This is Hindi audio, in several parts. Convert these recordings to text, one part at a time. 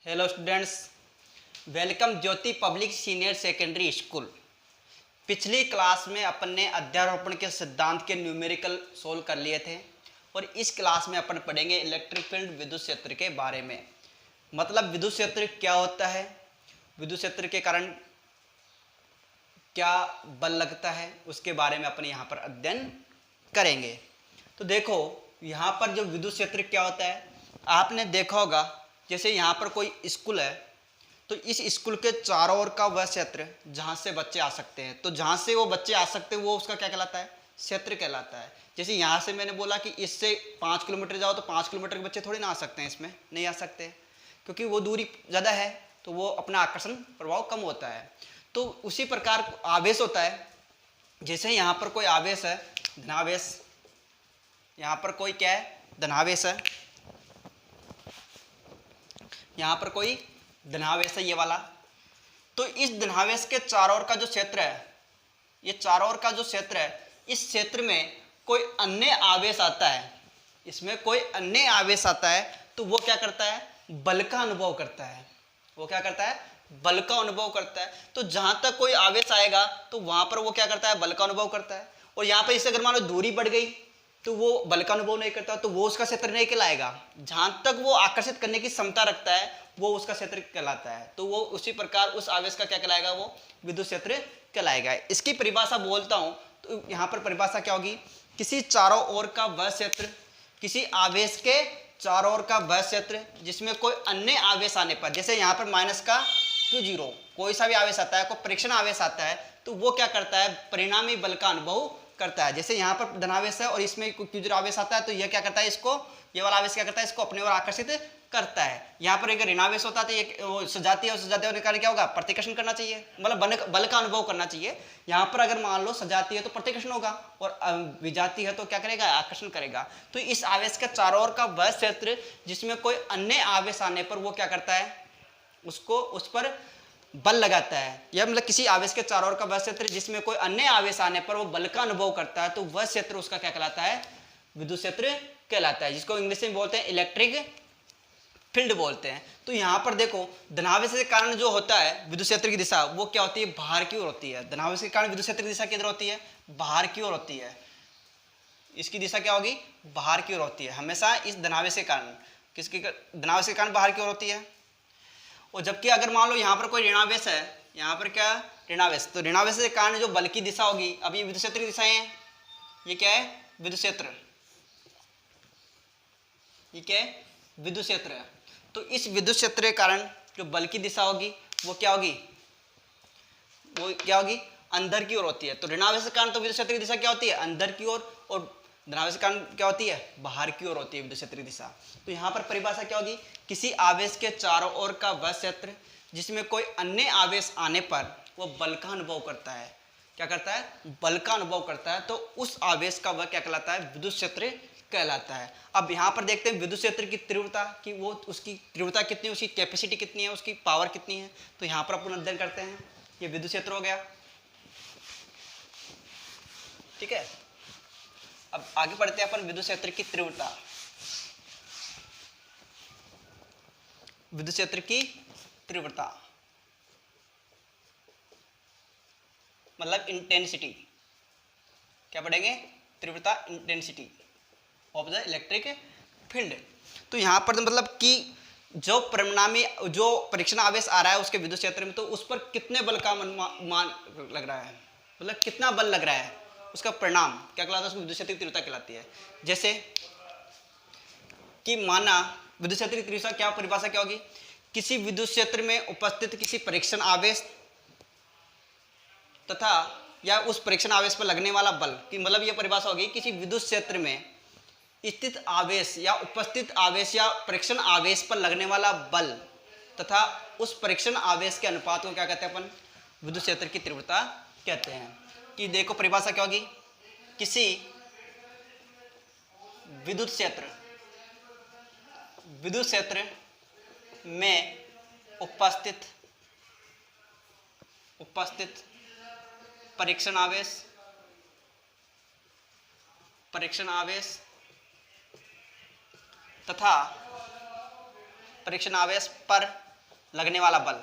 हेलो स्टूडेंट्स, वेलकम ज्योति पब्लिक सीनियर सेकेंडरी स्कूल। पिछली क्लास में अपन ने अध्यारोपण के सिद्धांत के न्यूमेरिकल सोल्व कर लिए थे और इस क्लास में अपन पढ़ेंगे इलेक्ट्रिक फील्ड विद्युत क्षेत्र के बारे में। मतलब विद्युत क्षेत्र क्या होता है, विद्युत क्षेत्र के कारण क्या बल लगता है, उसके बारे में अपन यहाँ पर अध्ययन करेंगे। तो देखो यहाँ पर जो विद्युत क्षेत्र क्या होता है, आपने देखा होगा जैसे यहाँ पर कोई स्कूल है तो इस स्कूल के चारों ओर का वह क्षेत्र जहाँ से बच्चे आ सकते हैं, तो जहाँ से वो बच्चे आ सकते हैं वो उसका क्या कहलाता है, क्षेत्र कहलाता है। जैसे यहाँ से मैंने बोला कि इससे 5 किलोमीटर जाओ तो 5 किलोमीटर के बच्चे थोड़ी ना आ सकते हैं, इसमें नहीं आ सकते क्योंकि वो दूरी ज़्यादा है, तो वो अपना आकर्षण प्रभाव कम होता है। तो उसी प्रकार आवेश होता है। जैसे यहाँ पर कोई आवेश है धनावेश, यहाँ पर कोई क्या है धनावेश है, यहाँ पर कोई धनावेश है ये वाला। तो इस धनावेश के चारों ओर का जो क्षेत्र है, ये चारों ओर का जो क्षेत्र है, इस क्षेत्र में कोई अन्य आवेश आता है, इसमें कोई अन्य आवेश आता है तो वो क्या करता है, बल का अनुभव करता है। वो क्या करता है, बल का अनुभव करता है। तो जहां तक कोई आवेश आएगा तो वहां पर वो क्या करता है, बल का अनुभव करता है। और यहाँ पर इससे अगर मान लो दूरी बढ़ गई तो वो बल का अनुभव नहीं करता, तो वो उसका क्षेत्र नहीं कहलाएगा। जहां तक वो आकर्षित करने की क्षमता रखता है वो उसका क्षेत्र कहलाता है। तो वो उसी प्रकार उस आवेश का क्या कहलाएगा, वो विद्युत क्षेत्र कहलाएगा। इसकी परिभाषा बोलता हूं तो यहाँ पर परिभाषा क्या होगी, किसी चारों ओर का वह क्षेत्र, किसी आवेश के चारों ओर का वह क्षेत्र जिसमें कोई अन्य आवेश आने पर, जैसे यहाँ पर माइनस का Q0 कोई सा भी आवेश आता है, कोई परीक्षण आवेश आता है तो वो क्या करता है, परिणामी बल का अनुभव करता है। जैसे यहाँ पर धनावेश है और इसमें Q0 आवेश आता है तो यह क्या करता है, इसको, ये वाला आवेश क्या करता है, इसको अपनी ओर आकर्षित करता है। यहाँ पर अगर ऋणावेश होता है तो ये सजातीय और सजातीय होने के कारण क्या होगा, प्रतिकर्षण करना चाहिए, मतलब बल का अनुभव करना चाहिए। यहाँ पर अगर मान लो सजातीय है तो प्रतिकर्षण होगा और विजातीय है तो क्या करेगा, आकर्षण करेगा। तो इस आवेश के चारों ओर का वह क्षेत्र जिसमें कोई अन्य आवेश आने पर वो क्या करता है, उसको उस पर बल लगाता है। या मतलब किसी आवेश के चारों ओर का वह क्षेत्र जिसमें कोई अन्य आवेश आने पर वो बल का अनुभव करता है तो वह क्षेत्र उसका क्या कहलाता है, विद्युत क्षेत्र कहलाता है, जिसको इंग्लिश में बोलते हैं इलेक्ट्रिक फील्ड बोलते हैं। तो यहाँ पर देखो धनावेश के कारण जो होता है विद्युत क्षेत्र की दिशा वो क्या होती है, बाहर की ओर होती है। धनावेश के कारण विद्युत क्षेत्र की दिशा किधर होती है, बाहर की ओर होती है। इसकी दिशा क्या होगी, बाहर की ओर होती है हमेशा। इस धनावेश के कारण, किसके धनावेश के कारण बाहर की ओर होती है। और जबकि अगर मान लो यहाँ पर कोई ऋणावेश है, यहाँ पर क्या ऋणावेश, तो ऋणावेश के कारण जो बल की दिशा होगी, अब ये विद्युत क्षेत्र की दिशाएं हैं, ये क्या है विद्युत क्षेत्र, ये क्या है विद्युत क्षेत्र है। तो इस विद्युत क्षेत्र के कारण जो बल की दिशा होगी वो क्या होगी, वो क्या होगी, अंदर की ओर होती है। तो ऋणावेश के कारण तो विद्युत क्षेत्र की दिशा क्या होती है, अंदर की ओर, और धनावेश के कारण क्या होती है, बाहर की ओर होती है विद्युत क्षेत्र की दिशा। तो यहाँ पर परिभाषा क्या होगी, किसी आवेश के चारों ओर का वह क्षेत्र जिसमें कोई अन्य आवेश आने पर वो बल का अनुभव करता है। क्या करता है, बल का अनुभव करता है। तो उस आवेश का वह क्या कहलाता है, विद्युत क्षेत्र कहलाता है। अब यहाँ पर देखते हैं विद्युत क्षेत्र की तीव्रता कि वो उसकी तीव्रता कितनी है, उसकी कैपेसिटी कितनी है, उसकी पावर कितनी है। तो यहाँ पर अपन अध्ययन करते हैं, ये विद्युत क्षेत्र हो गया, ठीक है। अब आगे बढ़ते हैं अपन विद्युत क्षेत्र की तीव्रता, विद्युत क्षेत्र की तीव्रता मतलब इंटेंसिटी, क्या पढ़ेंगे, तीव्रता, intensity of the electric field. तो यहाँ पर मतलब कि जो परिणामी, जो परीक्षण आवेश आ रहा है उसके विद्युत क्षेत्र में, तो उस पर कितने बल का मान लग रहा है, मतलब कितना बल लग रहा है, उसका परिणाम क्या कहलाता है, उसको विद्युत क्षेत्र की तीव्रता कहलाती है। जैसे कि माना विद्युत क्षेत्र की तीव्रता क्या, परिभाषा क्या होगी, किसी विद्युत क्षेत्र में उपस्थित किसी परीक्षण आवेश तथा या उस परीक्षण आवेश पर लगने वाला बल की, मतलब यह परिभाषा होगी, किसी विद्युत क्षेत्र में स्थित आवेश या उपस्थित आवेश या परीक्षण आवेश पर लगने वाला बल तथा उस परीक्षण आवेश के अनुपात को क्या कहते हैं अपन, विद्युत क्षेत्र की तीव्रता कहते हैं। कि देखो परिभाषा क्या होगी, किसी विद्युत क्षेत्र में उपस्थित परीक्षण आवेश तथा परीक्षण आवेश पर लगने वाला बल,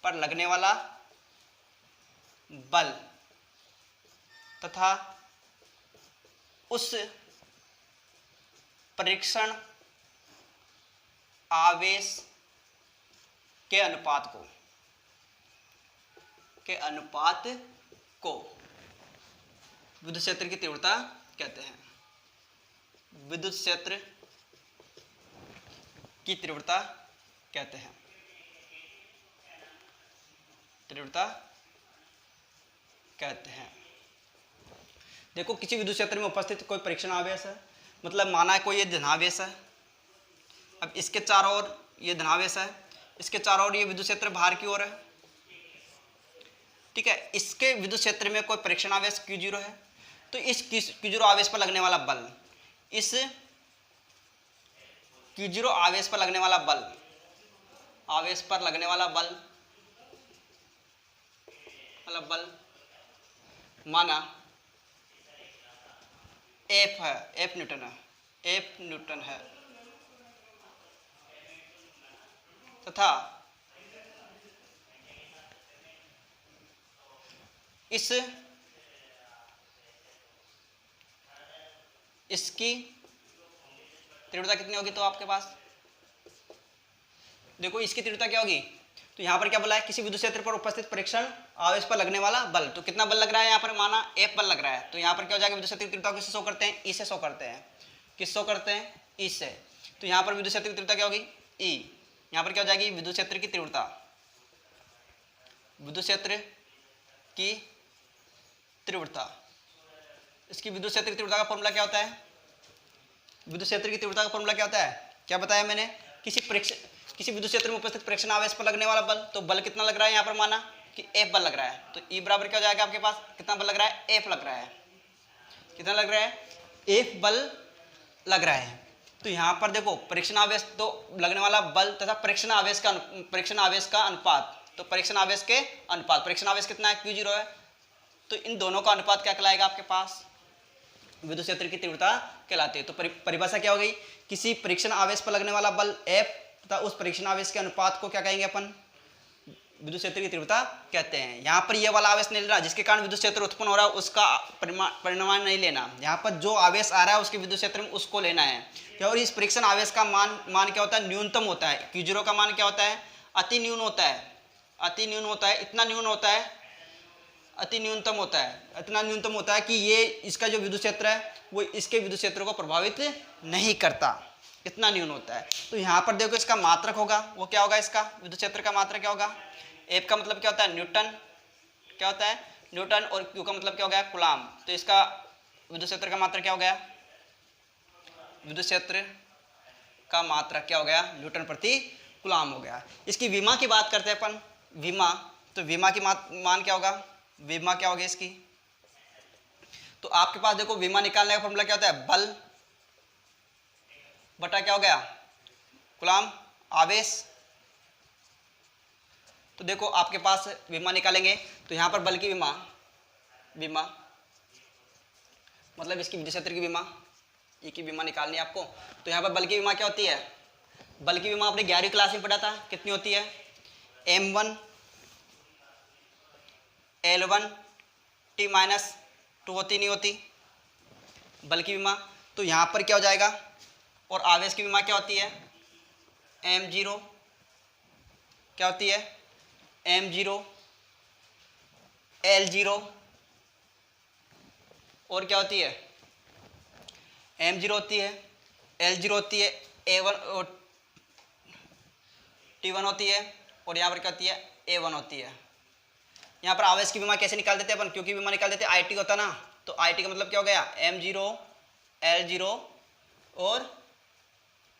पर लगने वाला बल तथा उस परीक्षण आवेश के अनुपात को विद्युत क्षेत्र की तीव्रता कहते हैं। विद्युत क्षेत्र की तीव्रता कहते हैं। तीव्रता कहते हैं। देखो किसी विद्युत क्षेत्र में उपस्थित कोई परीक्षण आवेश है, मतलब माना है कोई ये धनावेश है, अब इसके चारों ओर ये धनावेश है, इसके चारों ओर ये विद्युत क्षेत्र बाहर की ओर है, ठीक है। इसके विद्युत क्षेत्र में कोई परीक्षण आवेश Q0 है, तो इस Q0 आवेश पर लगने वाला बल, इस Q0 आवेश पर लगने वाला बल, आवेश पर लगने वाला बल मतलब बल माना F है, F न्यूटन है, F न्यूटन है, तथा इसकी तीव्रता कितनी होगी? तो आपके पास देखो इसकी तीव्रता क्या होगी, तो यहाँ पर क्या बोला है, किसी विद्युत क्षेत्र पर उपस्थित परीक्षण आवेश पर लगने वाला बल। तो कितना बल लग रहा है यहाँ पर, माना F बल लग रहा है, तो यहाँ पर क्या हो जाएगा, विद्युत क्षेत्र की तीव्रता किससे शो करते हैं, E से शो करते हैं। किस शो करते हैं? E से। तो यहाँ पर विद्युत क्षेत्र की तीव्रता क्या होगी, E। यहाँ पर क्या हो जाएगी, विद्युत क्षेत्र की तीव्रता, विद्युत क्षेत्र की तीव्रता, इसकी विद्युत क्षेत्र की तीव्रता का फॉर्मूला क्या होता है, विद्युत क्षेत्र की तीव्रता का फॉर्मूला क्या होता है, क्या बताया मैंने, किसी विद्युत क्षेत्र में उपस्थित परीक्षण आवेश पर लगने वाला बल। तो बल कितना लग रहा है यहाँ पर, माना कि F बल लग रहा है, तो E बराबर क्या हो जाएगा आपके पास, कितना बल लग रहा है, F लग रहा है, कितना लग रहा है, F बल लग रहा है। तो यहाँ पर देखो परीक्षण आवेश, तो लगने वाला बल तथा परीक्षण आवेश का अनुपात, तो परीक्षण आवेश के अनुपात, परीक्षण आवेश कितना है, Q0 है, तो इन दोनों का अनुपात क्या कहलाएगा आपके पास, विद्युत क्षेत्र की तीव्रता कहलाती है। तो परिभाषा क्या हो गई, किसी परीक्षण आवेश पर लगने वाला बल F तथा उस परीक्षण आवेश के अनुपात को क्या कहेंगे अपन, विद्युत क्षेत्र की तीव्रता कहते हैं। यहाँ पर ये वाला आवेश नहीं लेना जिसके कारण विद्युत क्षेत्र उत्पन्न हो रहा है, उसका परिमाण नहीं लेना, यहाँ पर जो आवेश आ रहा है उसके विद्युत क्षेत्र में उसको लेना है। और इस परीक्षण आवेश का मान क्या होता है, न्यूनतम होता है। Q0 का मान क्या होता है, अति न्यून होता है, अति न्यून होता है, इतना न्यून होता है, अति न्यूनतम होता है, इतना न्यूनतम होता है कि ये इसका जो विद्युत क्षेत्र है वो इसके विद्युत क्षेत्र को प्रभावित नहीं करता, इतना न्यून होता है। तो यहाँ पर देखो इसका मात्रक होगा, वो क्या होगा, इसका विद्युत क्षेत्र का मात्रक क्या होगा, F का मतलब क्या होता है, न्यूटन, क्या होता है, न्यूटन, और Q का मतलब क्या हो गया, कूलाम। तो इसका विद्युत क्षेत्र का मात्रक क्या हो गया, विद्युत क्षेत्र का मात्रक क्या हो गया, न्यूटन प्रति कूलाम हो गया। इसकी विमा की बात करते हैं अपन, विमा, तो विमा की मान क्या होगा, विमा क्या होगी इसकी, तो आपके पास देखो विमा निकालने का फॉर्मूला क्या होता है, बल बटा क्या हो गया, कूलाम आवेश। तो देखो आपके पास विमा निकालेंगे, तो यहाँ पर बल की विमा मतलब इसकी विद्युत क्षेत्र की विमा, ये की विमा निकालनी है आपको। तो यहाँ पर बल की विमा क्या होती है, बल की विमा आपने 11वीं क्लास में पढ़ा था, कितनी होती है, M1 L1 T-2 होती नहीं होती बल की विमा। तो यहाँ पर क्या हो जाएगा, और आवेश की विमा क्या होती है, M0 क्या होती है, M0 L0, और क्या होती है, M0 होती है, L0 होती है, A1 और T1 होती है, और यहाँ पर क्या होती है, A1 होती है। यहाँ पर आवेश की विमा कैसे निकाल देते हैं अपन, क्योंकि विमा निकाल देते हैं IT होता ना, तो IT का मतलब क्या हो गया, M0 L0 और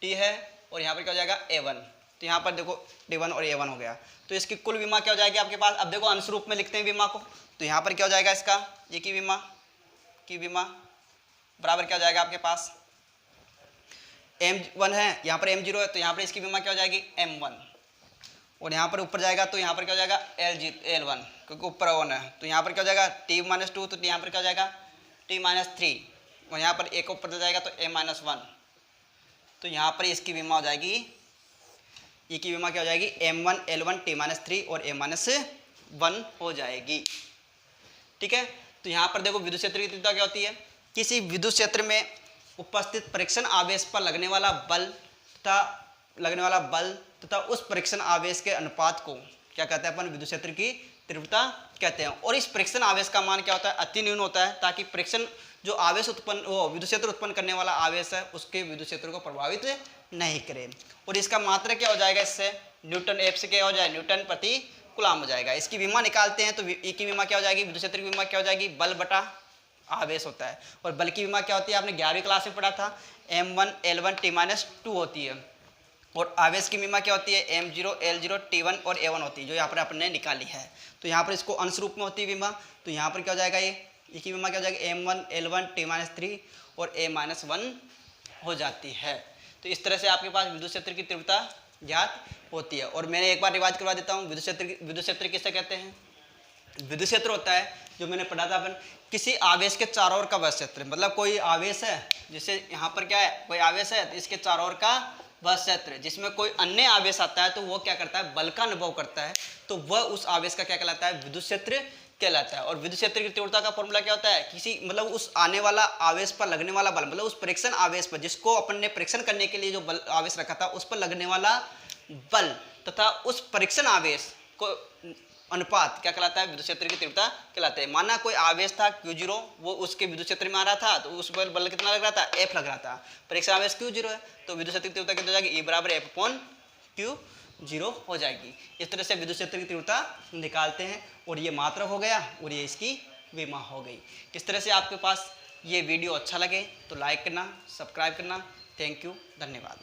T है, और यहाँ पर क्या हो जाएगा, A1। तो यहाँ पर देखो T1 और A1 हो गया। तो इसकी कुल विमा क्या हो जाएगी आपके पास, अब देखो अंश रूप में लिखते हैं विमा को, तो यहाँ पर क्या हो जाएगा इसका, ये की विमा बराबर क्या हो जाएगा आपके पास, M1 है, यहाँ पर M0 है, तो यहाँ पर इसकी विमा क्या हो जाएगी, M1, और यहाँ पर ऊपर जाएगा तो यहाँ पर क्या हो जाएगा, L1, क्योंकि ऊपर 1 है, तो यहाँ पर क्या हो जाएगा T-2, तो यहाँ पर क्या हो जाएगा T-3, और यहाँ पर एक ऊपर जाएगा तो A-1, तो यहाँ पर इसकी विमा हो जाएगी, ई की विमा क्या हो जाएगी, m1 L1 t-3 और m-1 हो जाएगी। ठीक है, तो यहाँ पर देखो विद्युत क्षेत्र की तीव्रता क्या होती है, किसी विद्युत क्षेत्र में उपस्थित परीक्षण आवेश पर लगने वाला बल तथा उस परीक्षण आवेश के अनुपात को क्या कहते हैं अपन, विद्युत क्षेत्र की तीव्रता कहते हैं। और इस परीक्षण आवेश का मान क्या होता है, अति न्यून होता है, ताकि परीक्षण जो आवेश उत्पन्न वो विद्युत क्षेत्र उत्पन्न करने वाला आवेश है उसके विद्युत क्षेत्र को प्रभावित नहीं करे। और इसका मात्रक क्या हो जाएगा, इससे न्यूटन एफ से क्या हो जाए, न्यूटन प्रति कूलाम हो जाएगा। इसकी विमा निकालते हैं तो ई की विमा क्या हो जाएगी, विद्युत क्षेत्र की विमा क्या हो जाएगी, बल बटा आवेश होता है। और बल की विमा क्या होती है, आपने 11वीं क्लास में पढ़ा था, m1 L1 t-2 होती है। और आवेश की विमा क्या होती है, m0 L0 t1 और a1 होती है, जो यहाँ पर आपने निकाली है। तो यहाँ पर इसको अंश रूप में होती है विमा, तो यहाँ पर क्या हो जाएगा, ये की विमा क्या हो जाएगी, m1 L1 t-3 और a-1 हो जाती है। तो इस तरह से आपके पास विद्युत क्षेत्र की तीव्रता ज्ञात होती है। और मैंने एक बार रिवाइज करवा देता हूँ, विद्युत क्षेत्र किसे कहते हैं, विद्युत क्षेत्र होता है जो मैंने पढ़ा था अपन, किसी आवेश के चारों ओर का वह क्षेत्र, मतलब कोई आवेश है, जैसे यहाँ पर क्या है, कोई आवेश है तो इसके चारों ओर का वह क्षेत्र जिसमें कोई अन्य आवेश आता है तो वो क्या करता है, बल का अनुभव करता है, तो वह उस आवेश का क्या कहलाता है, विद्युत क्षेत्र कहलाता है। और विद्युत क्षेत्र की तीव्रता का फॉर्मूला क्या होता है, किसी मतलब उस आने वाला आवेश पर लगने वाला बल, मतलब उस परीक्षण आवेश पर जिसको अपन ने परीक्षण करने के लिए जो बल आवेश रखा था उस पर लगने वाला बल तथा उस परीक्षण आवेश को अनुपात क्या कहलाता है, विद्युत क्षेत्र की तीव्रता कहलाता है। माना कोई आवेश था Q0, वो उसके विद्युत क्षेत्र में आ रहा था तो उस पर बल कितना लग रहा था, F लग रहा था। परीक्षण आवेश Q0 है तो विद्युत क्षेत्र की तीव्रता कितनी हो जाएगी, E बराबर F/Q0 हो जाएगी। इस तरह से विद्युत क्षेत्र की तीव्रता निकालते हैं। और ये मात्रक हो गया और ये इसकी विमा हो गई। इस तरह से आपके पास ये वीडियो अच्छा लगे तो लाइक करना, सब्सक्राइब करना। थैंक यू, धन्यवाद।